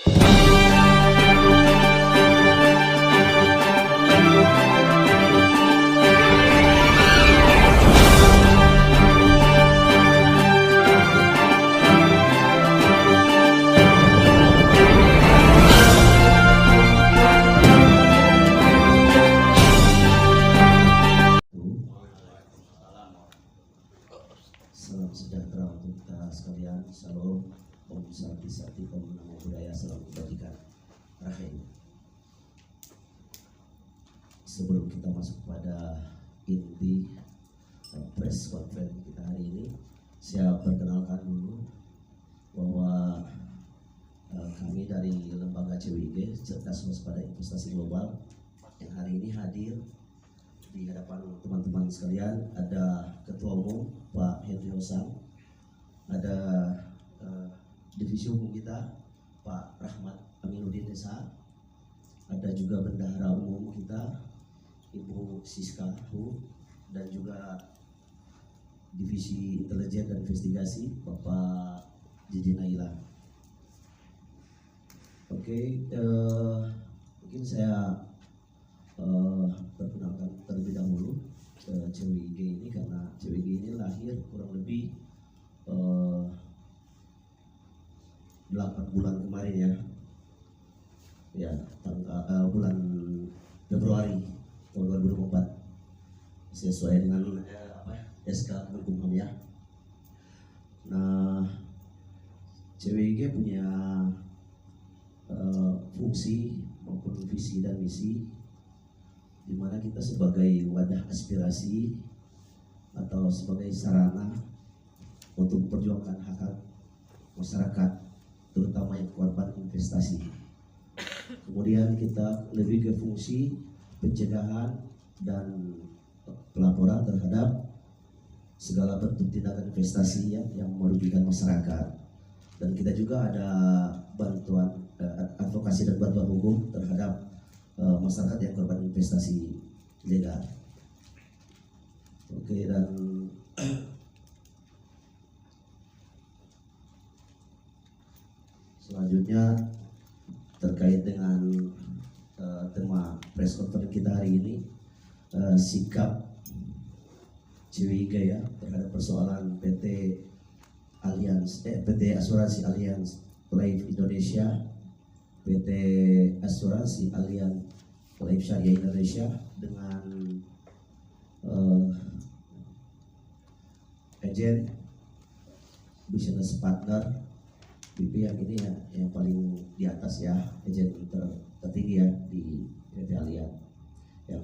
Salam sejahtera untuk kita sekalian. Salam, Om Santi Sakti, Om Namo Buddhaya, salam kebajikan. Rahim. Sebelum kita masuk pada inti press conference kita hari ini, saya perkenalkan dulu bahwa kami dari lembaga CWIG, Cerdas Waspada Investasi Global, yang hari ini hadir di hadapan teman-teman sekalian. Ada Ketua Umum Pak Henry Hosang, ada Divisi Umum kita Pak Rahmat Aminuddin Desa, ada juga Bendahara Umum kita Ibu Siska Hu, dan juga Divisi Intelijen dan Investigasi Bapak Jiji Naila. Oke, mungkin saya perkenalkan terlebih dahulu CWIG ini, karena CWIG ini lahir kurang lebih 8 bulan kemarin ya bulan Februari tahun 2024 sesuai dengan SK Kemenkumham ya. Nah, CWIG punya fungsi maupun visi dan misi di mana kita sebagai wadah aspirasi atau sebagai sarana untuk memperjuangkan hak masyarakat, terutama yang korban investasi. Kemudian kita lebih ke fungsi pencegahan dan pelaporan terhadap segala bentuk tindakan investasi yang merugikan masyarakat. Dan kita juga ada bantuan advokasi dan bantuan hukum terhadap masyarakat yang korban investasi ilegal. Oke, dan selanjutnya terkait dengan tema press conference kita hari ini, sikap CWIG ya terhadap persoalan PT Asuransi Allianz Life Indonesia, PT Asuransi Allianz Life Syariah Indonesia dengan agent business partner BP yang ini ya, yang paling di atas ya, agent tertinggi ya di PT Allianz. Yang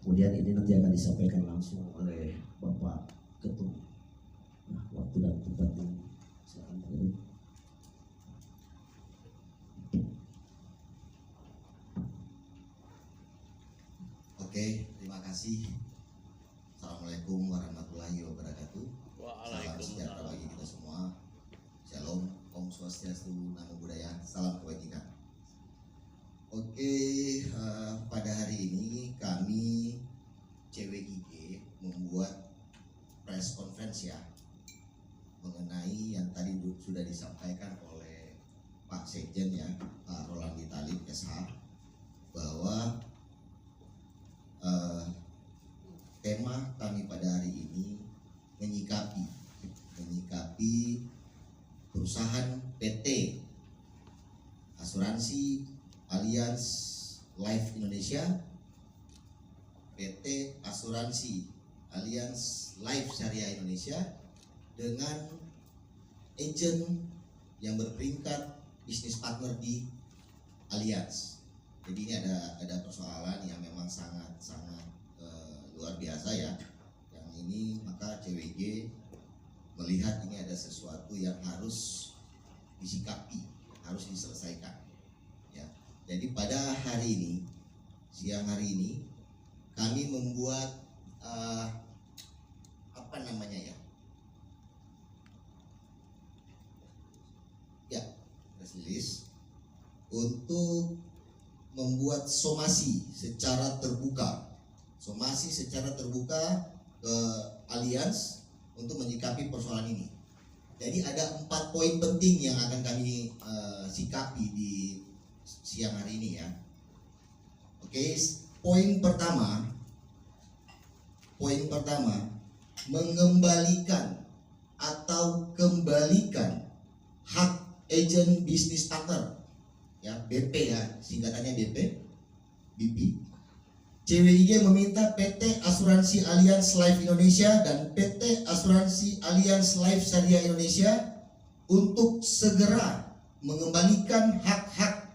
kemudian ini nanti akan disampaikan langsung oleh Bapak Ketum. Nah, waktu dan tempatnya silakan Pak Ketum. Oke, terima kasih. Assalamualaikum warahmatullahi wabarakatuh. Salam sejahtera bagi kita semua. Shalom, Om Swastiastu, Namo Buddhaya, salam kebajikan. Oke, pada hari ini kami CWIG membuat press conference ya mengenai yang tadi sudah disampaikan oleh Pak Sekjen ya, Pak Rolandi Talib SH, bahwa tema kami pada hari ini menyikapi perusahaan PT Asuransi Allianz Life Indonesia, PT Asuransi Allianz Life Syariah Indonesia dengan agent yang berperingkat bisnis partner di Allianz. Jadi ini ada persoalan yang memang sangat luar biasa ya. Yang ini maka CWIG melihat ini ada sesuatu yang harus disikapi, harus diselesaikan. Ya. Jadi pada hari ini, siang hari ini, kami membuat press release untuk membuat somasi secara terbuka ke Allianz untuk menyikapi persoalan ini. Jadi ada 4 poin penting yang akan kami sikapi di siang hari ini ya. Oke, poin pertama, mengembalikan atau kembalikan hak agent business partner, ya BP ya, singkatannya BP. CWIG meminta PT Asuransi Allianz Life Indonesia dan PT Asuransi Allianz Life Syariah Indonesia untuk segera mengembalikan hak-hak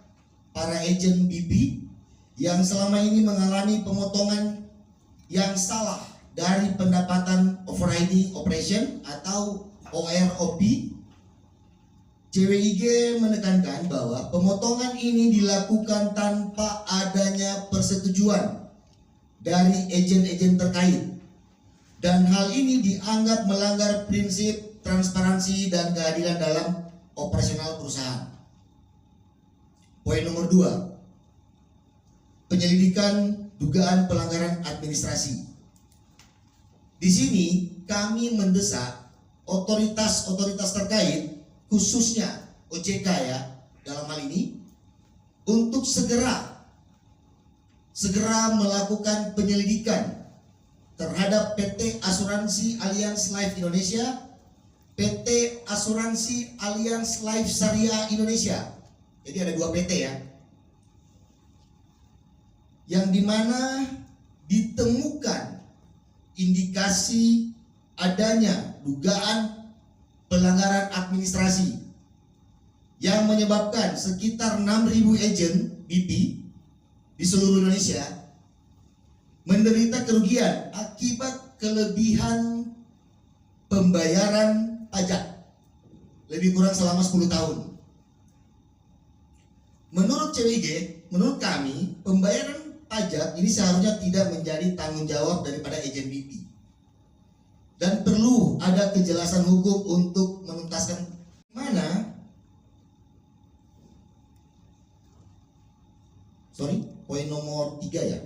para agen BP yang selama ini mengalami pemotongan yang salah dari pendapatan overriding operation atau OROP. CWIG menekankan bahwa pemotongan ini dilakukan tanpa adanya persetujuan dari agen-agen terkait, dan hal ini dianggap melanggar prinsip transparansi dan keadilan dalam operasional perusahaan. Poin nomor 2, penyelidikan dugaan pelanggaran administrasi. Di sini kami mendesak otoritas-otoritas terkait, khususnya OJK ya dalam hal ini, untuk segera melakukan penyelidikan terhadap PT Asuransi Allianz Life Indonesia, PT Asuransi Allianz Life Syariah Indonesia. Jadi ada 2 PT ya, yang dimana ditemukan indikasi adanya dugaan pelanggaran administrasi yang menyebabkan sekitar 6.000 agen BP di seluruh Indonesia menderita kerugian akibat kelebihan pembayaran pajak lebih kurang selama 10 tahun. Menurut CWIG, menurut kami, pembayaran pajak ini seharusnya tidak menjadi tanggung jawab daripada agen BP, dan perlu ada kejelasan hukum untuk menuntaskan. Poin nomor 3 ya.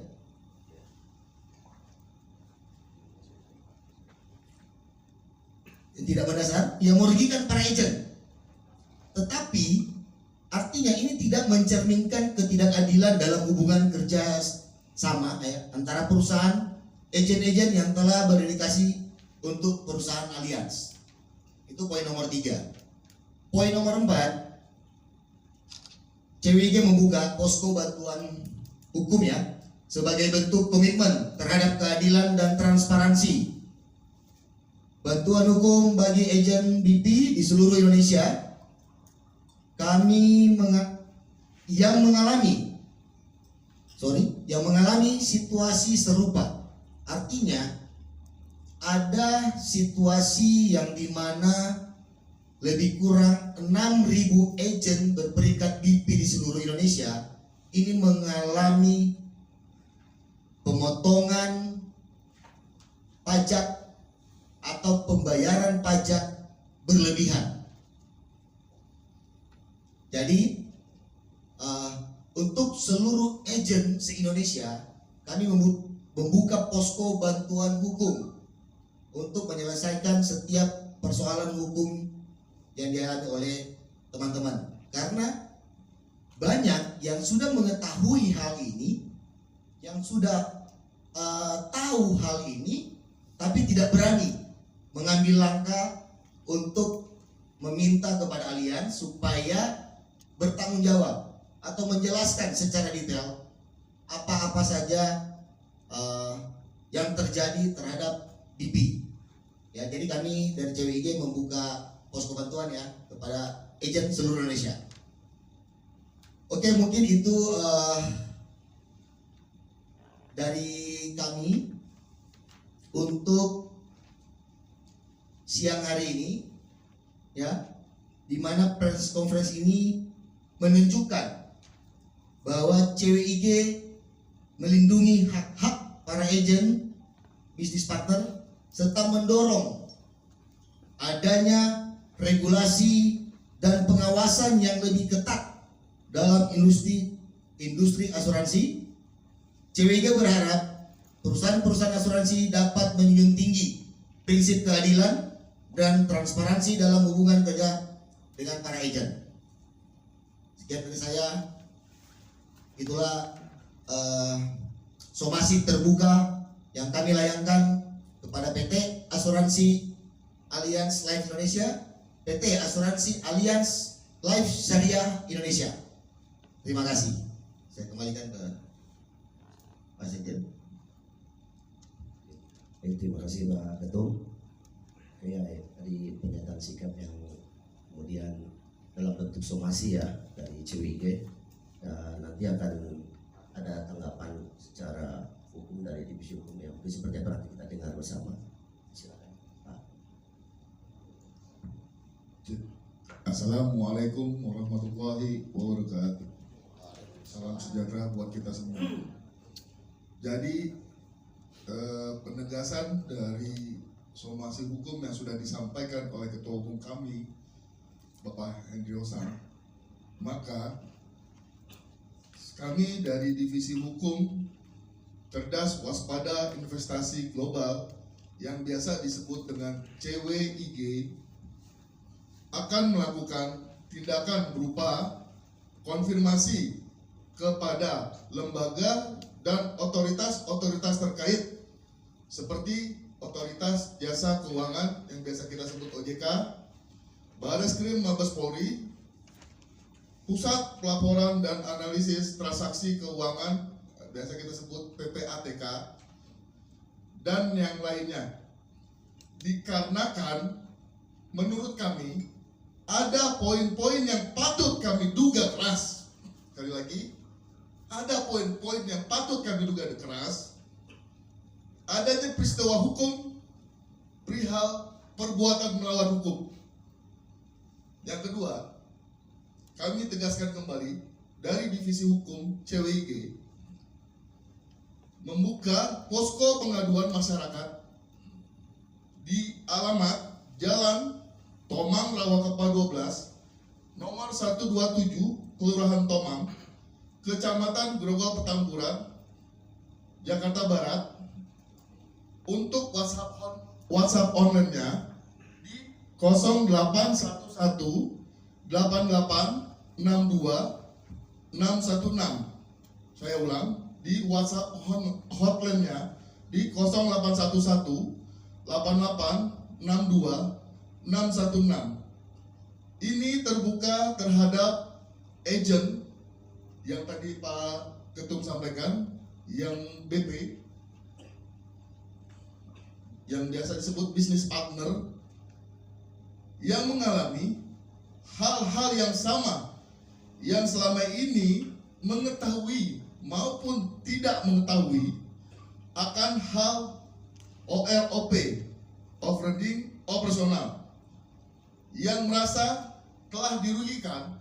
Tidak berdasar yang merugikan para agen. Tetapi artinya ini tidak mencerminkan ketidakadilan dalam hubungan kerja sama ya, antara perusahaan agen-agen yang telah berdedikasi untuk perusahaan Allianz. Itu poin nomor 3. Poin nomor 4, CWIG membuka posko bantuan hukum ya, sebagai bentuk komitmen terhadap keadilan dan transparansi. Bantuan hukum bagi agen BP di seluruh Indonesia. Kami yang mengalami situasi serupa. Artinya ada situasi yang dimana lebih kurang 6.000 agen berperingkat BP di seluruh Indonesia ini mengalami pemotongan pajak atau pembayaran pajak berlebihan. Jadi untuk seluruh agen se-Indonesia kami membuka posko bantuan hukum untuk menyelesaikan setiap persoalan hukum yang dihadapi oleh teman-teman. Karena banyak yang sudah mengetahui hal ini, yang sudah tahu hal ini, tapi tidak berani mengambil langkah untuk meminta kepada Allianz supaya bertanggung jawab atau menjelaskan secara detail apa-apa saja yang terjadi terhadap BP. Ya, jadi kami dari CWIG membuka posko bantuan ya kepada agen seluruh Indonesia. Oke, mungkin itu dari kami untuk siang hari ini ya, di mana press conference ini menunjukkan bahwa CWIG melindungi hak-hak para agen bisnis partner serta mendorong adanya regulasi dan pengawasan yang lebih ketat dalam industri asuransi. CWIG berharap perusahaan-perusahaan asuransi dapat menjunjung tinggi prinsip keadilan dan transparansi dalam hubungan kerja dengan para agent. Sekian dari saya. Itulah somasi terbuka yang kami layangkan kepada PT Asuransi Allianz Life Indonesia, PT Asuransi Allianz Life Syariah Indonesia. Terima kasih. Saya kembalikan ke Pak Sekjen. Terima kasih Pak Ketum. Ya, tadi pernyataan sikap yang kemudian dalam bentuk somasi ya dari CWG. Nanti akan ada tanggapan secara hukum dari divisi hukum yang mungkin seperti apa nanti kita dengar bersama. Silakan Pak. Assalamualaikum warahmatullahi wabarakatuh. Salam sejahtera buat kita semua. Jadi penegasan dari somasi hukum yang sudah disampaikan oleh Ketua Umum kami, Bapak Hendriosa, maka kami dari Divisi Hukum Cerdas Waspada Investasi Global yang biasa disebut dengan CWIG akan melakukan tindakan berupa konfirmasi kepada lembaga dan otoritas-otoritas terkait seperti Otoritas Jasa Keuangan yang biasa kita sebut OJK, Bareskrim Mabes Polri, Pusat Pelaporan dan Analisis Transaksi Keuangan, biasa kita sebut PPATK, dan yang lainnya. Dikarenakan menurut kami ada poin-poin yang patut kami duga keras. Sekali lagi, ada poin-poin yang patut kami duga keras. Adanya peristiwa hukum perihal perbuatan melawan hukum. Yang kedua, kami tegaskan kembali dari Divisi Hukum CWIG membuka posko pengaduan masyarakat di alamat Jalan Tomang Rawakapa 12 nomor 127 Kelurahan Tomang, Kecamatan Grogol Petamburan, Jakarta Barat, untuk WhatsApp online-nya di 0811 8862 616. Saya ulang, di WhatsApp hotline-nya di 0811 8862 616. Ini terbuka terhadap agent yang tadi Pak Ketum sampaikan, yang BP, yang biasa disebut bisnis partner, yang mengalami hal-hal yang sama, yang selama ini mengetahui maupun tidak mengetahui akan hal OROP, operating operasional, yang merasa telah dirugikan,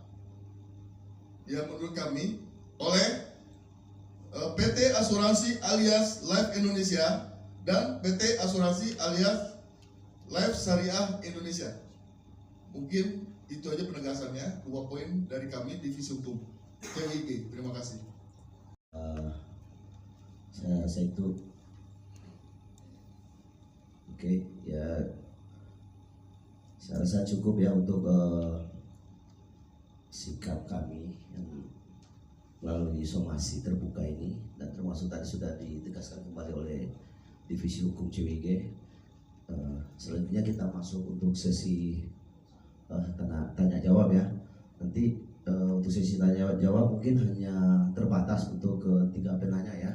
ya menurut kami, oleh PT Asuransi Allianz Life Indonesia dan PT Asuransi Allianz Life Syariah Indonesia. Mungkin itu aja penegasannya, 2 poin dari kami Divisi Hukum CWIG. Terima kasih. Saya itu oke, ya saya rasa cukup ya untuk sikap kami yang melalui somasi terbuka ini, dan termasuk tadi sudah ditegaskan kembali oleh Divisi Hukum CWIG. Selanjutnya kita masuk untuk sesi tanya jawab ya. Nanti untuk sesi tanya jawab mungkin hanya terbatas untuk ketiga penanya ya.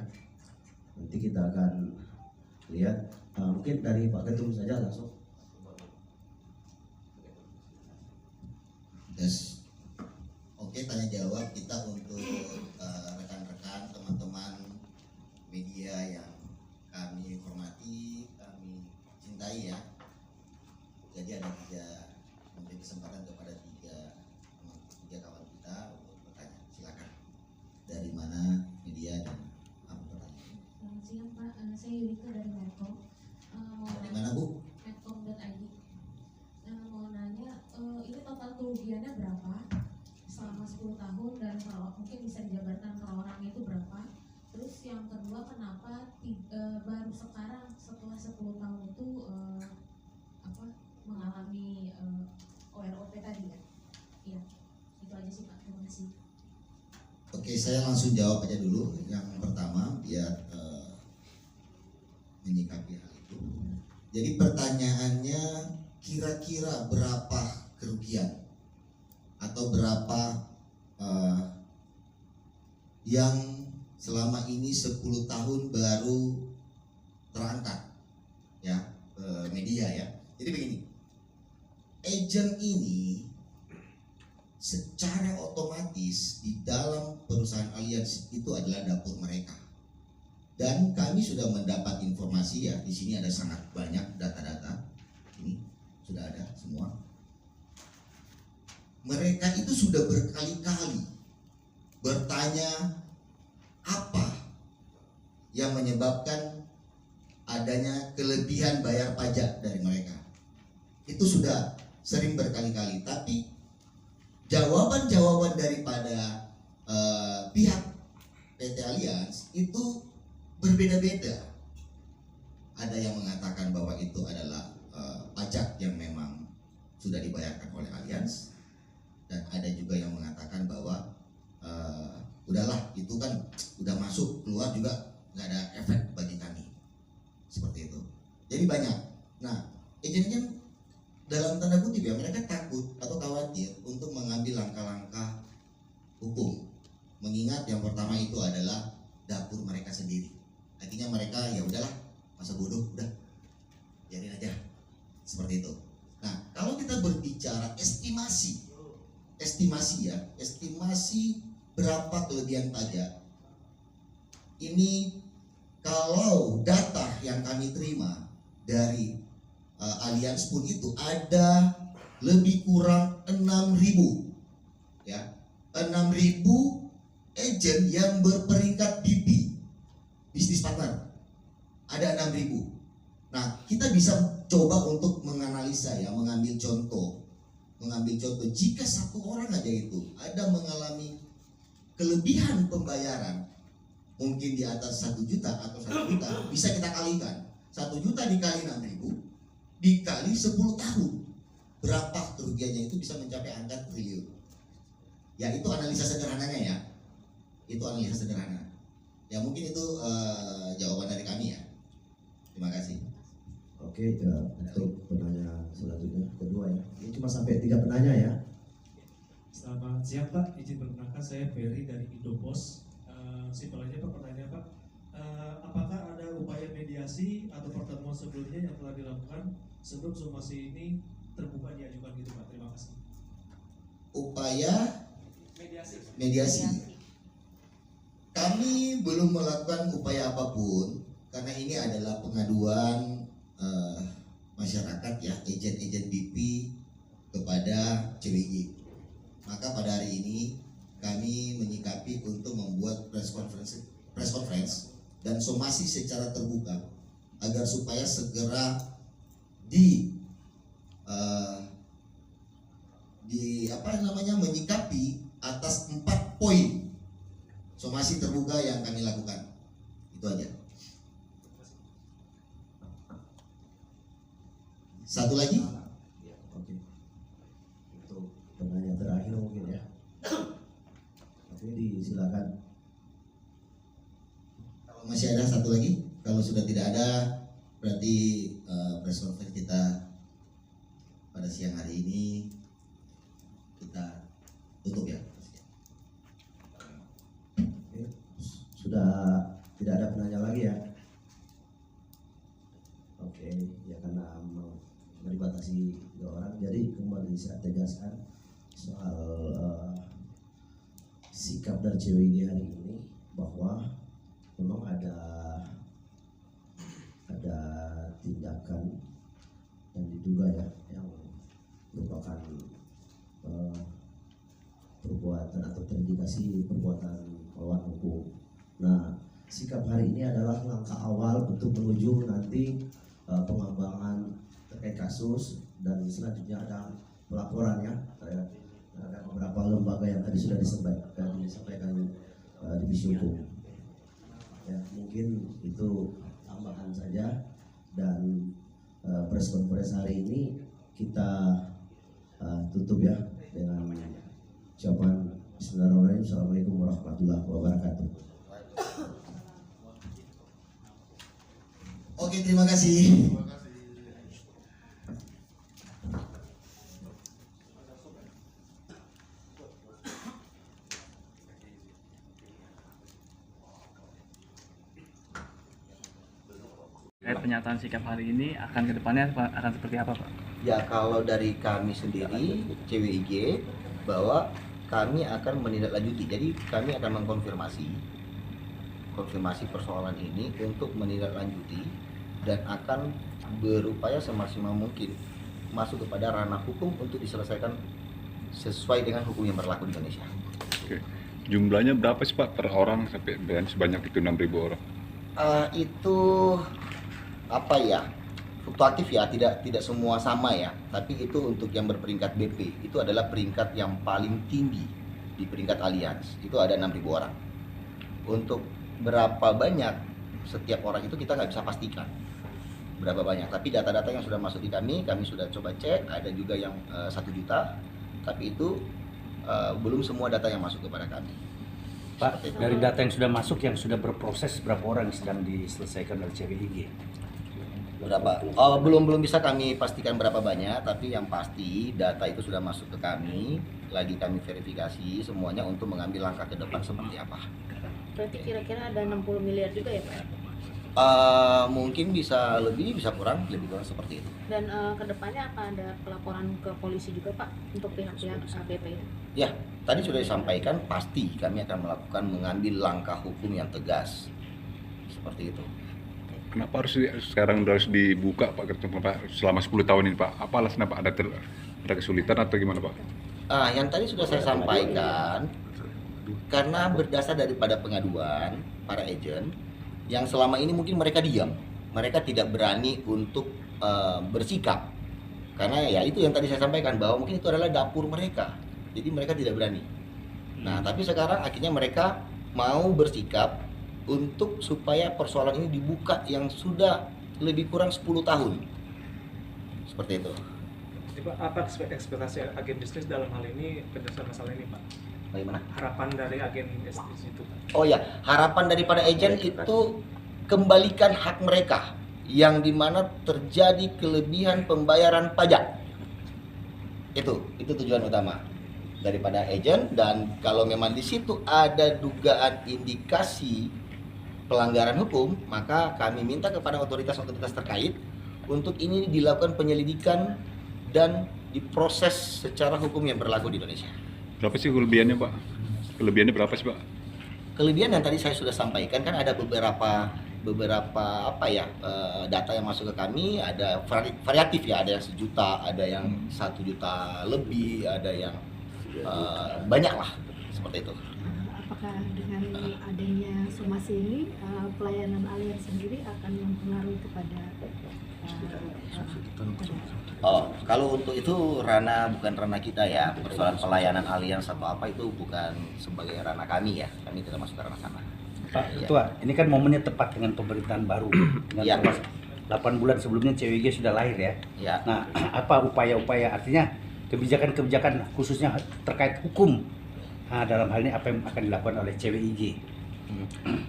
Nanti kita akan lihat mungkin dari Pak Ketum saja langsung. Yes. Oke, tanya jawab kita untuk rekan-rekan, teman-teman media yang kami hormati, kami cintai ya. Jadi ada 3, memberi kesempatan kepada 3 kawan kita untuk bertanya. Silakan. Dari mana media dan apa pertanyaan? Selamat siang Pak, saya Yulika dari Medcom. Dari mana Bu? Medcom.id. Mau nanya, ini total kerugiannya berapa selama 10 tahun dan mungkin bisa dijabarkan per orang itu berapa? Terus yang kedua, kenapa baru sekarang setelah 10 tahun itu mengalami OROP tadi ya. Iya, itu aja sih Pak. Terima kasih. Oke, saya langsung jawab aja dulu. Yang pertama, biar menyikapi hal itu. Jadi pertanyaannya, kira-kira berapa kerugian atau berapa yang selama ini 10 tahun baru terangkat ya ke media ya. Jadi begini, agent ini secara otomatis di dalam perusahaan Allianz itu adalah dapur mereka. Dan kami sudah mendapat informasi ya, di sini ada sangat banyak data-data. Ini sudah ada semua. Mereka itu sudah berkali-kali bertanya apa yang menyebabkan adanya kelebihan bayar pajak dari mereka. Itu sudah sering berkali-kali, tapi jawaban-jawaban daripada pihak PT Allianz itu berbeda-beda. Ada yang mengatakan bahwa itu adalah pajak yang memang sudah dibayarkan oleh Allianz, dan ada juga yang mengatakan bahwa udahlah itu kan udah masuk keluar juga nggak ada efek bagi kami, seperti itu. Jadi banyak. Nah, agen-agen dalam tanda kutip ya, mereka takut atau khawatir untuk mengambil langkah-langkah hukum, mengingat yang pertama itu adalah dapur mereka sendiri. Artinya mereka ya udahlah, masa bodoh udah biarin aja, seperti itu. Nah, kalau kita berbicara estimasi ya, estimasi berapa kelebihan pajak ini, kalau data yang kami terima dari Allianz pun itu ada lebih kurang 6.000 ya, 6.000 agent yang berperingkat BP, bisnis partner, ada 6.000. Nah, kita bisa coba untuk menganalisa ya, mengambil contoh jika satu orang aja itu ada mengalami kelebihan pembayaran mungkin di atas 1 juta atau 1 juta, bisa kita kalikan 1 juta dikali 6.000 dikali 10 tahun, berapa kerugiannya itu bisa mencapai angka triliun. Ya, itu analisa sederhananya ya, itu analisa sederhana ya, mungkin itu jawaban dari kami ya. Terima kasih. Oke, untuk penanya selanjutnya kedua ya. Ini cuma sampai 3 penanya ya. Selamat siang Pak, izin perkenalkan saya Ferry dari Indopos. Simpel aja Pak pertanyaan Pak, apakah ada upaya mediasi atau pertemuan sebelumnya yang telah dilakukan sebelum somasi ini terbuka diajukan gitu Pak? Terima kasih. Upaya mediasi. Kami belum melakukan upaya apapun karena ini adalah pengaduan masyarakat ya, agen-agen BP kepada CWG. Maka pada hari ini kami menyikapi untuk membuat press conference dan somasi secara terbuka agar supaya segera menyikapi atas 4 poin somasi terbuka yang kami lakukan. Itu aja. Satu lagi? Oke. Untuk penanya terakhir mungkin ya. Oke, disilakan. Kalau masih ada satu lagi, kalau sudah tidak ada, berarti press conference kita pada siang hari ini kita tutup ya. Oke. Sudah tidak ada penanya lagi ya. Oke, ya karena dibatasi 2 orang, jadi kembali saya tegaskan soal sikap dari CWG hari ini bahwa memang ada tindakan yang diduga ya, yang merupakan perbuatan atau terindikasi perbuatan melawan hukum. Nah, sikap hari ini adalah langkah awal untuk menuju nanti pengembangan terkait kasus, dan selanjutnya ada pelaporan ya. Ada beberapa lembaga yang tadi sudah disampaikan divisi hukum. Ya, mungkin itu tambahan saja, dan press conference hari ini kita tutup ya dengan ucapan Bismillahirrahmanirrahim. Assalamualaikum warahmatullahi wabarakatuh. Oke, terima kasih. Terima kasih. Pernyataan sikap hari ini akan kedepannya akan seperti apa, Pak? Ya, kalau dari kami sendiri CWIG bahwa kami akan menindaklanjuti. Jadi kami akan mengkonfirmasi persoalan ini untuk menindaklanjuti dan akan berupaya semaksimal mungkin masuk kepada ranah hukum untuk diselesaikan sesuai dengan hukum yang berlaku di Indonesia. Oke. Jumlahnya berapa sih Pak per orang sampai dan sebanyak itu 6.000 orang? Itu apa ya, fluktuatif ya, tidak semua sama ya, tapi itu untuk yang berperingkat BP itu adalah peringkat yang paling tinggi di peringkat Allianz, itu ada 6.000 orang. Untuk berapa banyak setiap orang itu kita nggak bisa pastikan berapa banyak, tapi data-data yang sudah masuk di kami sudah coba cek, ada juga yang 1 juta, tapi itu belum semua data yang masuk kepada kami. Pak, dari data yang sudah masuk, yang sudah berproses, berapa orang yang sedang diselesaikan oleh CWIG? Berapa? Belum bisa kami pastikan berapa banyak, tapi yang pasti data itu sudah masuk ke kami, lagi kami verifikasi semuanya untuk mengambil langkah ke depan seperti apa. Berarti kira-kira ada 60 miliar juga ya, Pak? Mungkin bisa lebih, bisa kurang, lebih kurang seperti itu. Dan kedepannya akan ada pelaporan ke polisi juga, Pak, untuk pihak-pihak BP? Ya, tadi sudah disampaikan, pasti kami akan mengambil langkah hukum yang tegas, seperti itu. Kenapa sekarang harus dibuka Pak selama 10 tahun ini Pak? Apa alasannya Pak? Ada kesulitan atau gimana Pak? Yang tadi sudah saya sampaikan, karena berdasar daripada pengaduan para agen yang selama ini mungkin mereka diam, mereka tidak berani untuk bersikap, karena ya itu yang tadi saya sampaikan bahwa mungkin itu adalah dapur mereka, jadi mereka tidak berani. Nah, tapi sekarang akhirnya mereka mau bersikap untuk supaya persoalan ini dibuka yang sudah lebih kurang 10 tahun, seperti itu. Apa ekspektasi agen bisnis dalam hal ini berdasarkan masalah ini, Pak? Bagaimana? Harapan dari agen bisnis itu, Pak? Oh ya, harapan daripada agen itu kembalikan hak mereka yang dimana terjadi kelebihan pembayaran pajak. Itu tujuan utama daripada agen, dan kalau memang di situ ada dugaan indikasi pelanggaran hukum, maka kami minta kepada otoritas-otoritas terkait untuk ini dilakukan penyelidikan dan diproses secara hukum yang berlaku di Indonesia. Berapa sih kelebihannya Pak? Kelebihannya berapa sih Pak? Kelebihan yang tadi saya sudah sampaikan kan ada beberapa data yang masuk ke kami, ada variatif ya, ada yang 1 juta, ada yang 1 juta lebih, ada yang banyak lah seperti itu. Apakah dengan adanya somasi ini pelayanan Allianz sendiri akan mempengaruhi kepada kalau untuk itu bukan ranah kita ya, persoalan pelayanan Allianz atau apa itu bukan sebagai ranah kami ya, kami tidak masuk ke ranah sana. Pak Ketua, ini kan momennya tepat dengan pemerintahan baru, dengan 8 bulan sebelumnya CWIG sudah lahir ya. Ya. Nah, apa upaya-upaya, artinya kebijakan-kebijakan khususnya terkait hukum, dalam hal ini apa yang akan dilakukan oleh CWIG?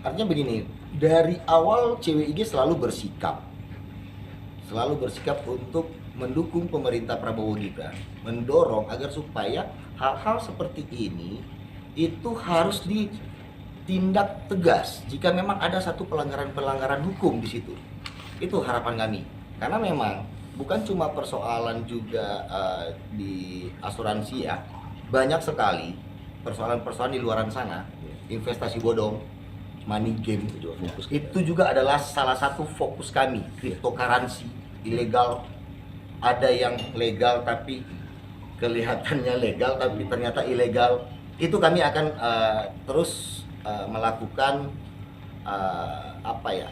Artinya begini, dari awal CWIG selalu bersikap untuk mendukung pemerintah Prabowo Gibran, mendorong agar supaya hal-hal seperti ini itu harus ditindak tegas jika memang ada satu pelanggaran hukum di situ. Itu harapan kami, karena memang bukan cuma persoalan juga di asuransi ya, banyak sekali persoalan-persoalan di luar sana, investasi bodong, money game, itu juga adalah salah satu fokus kami. Cryptocurrency ilegal, ada yang legal tapi kelihatannya legal tapi ternyata ilegal. Itu kami akan terus melakukan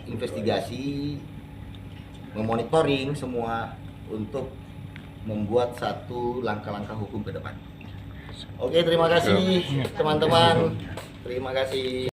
investigasi, memonitoring semua untuk membuat satu langkah-langkah hukum ke depan. Oke, terima kasih teman-teman. Terima kasih.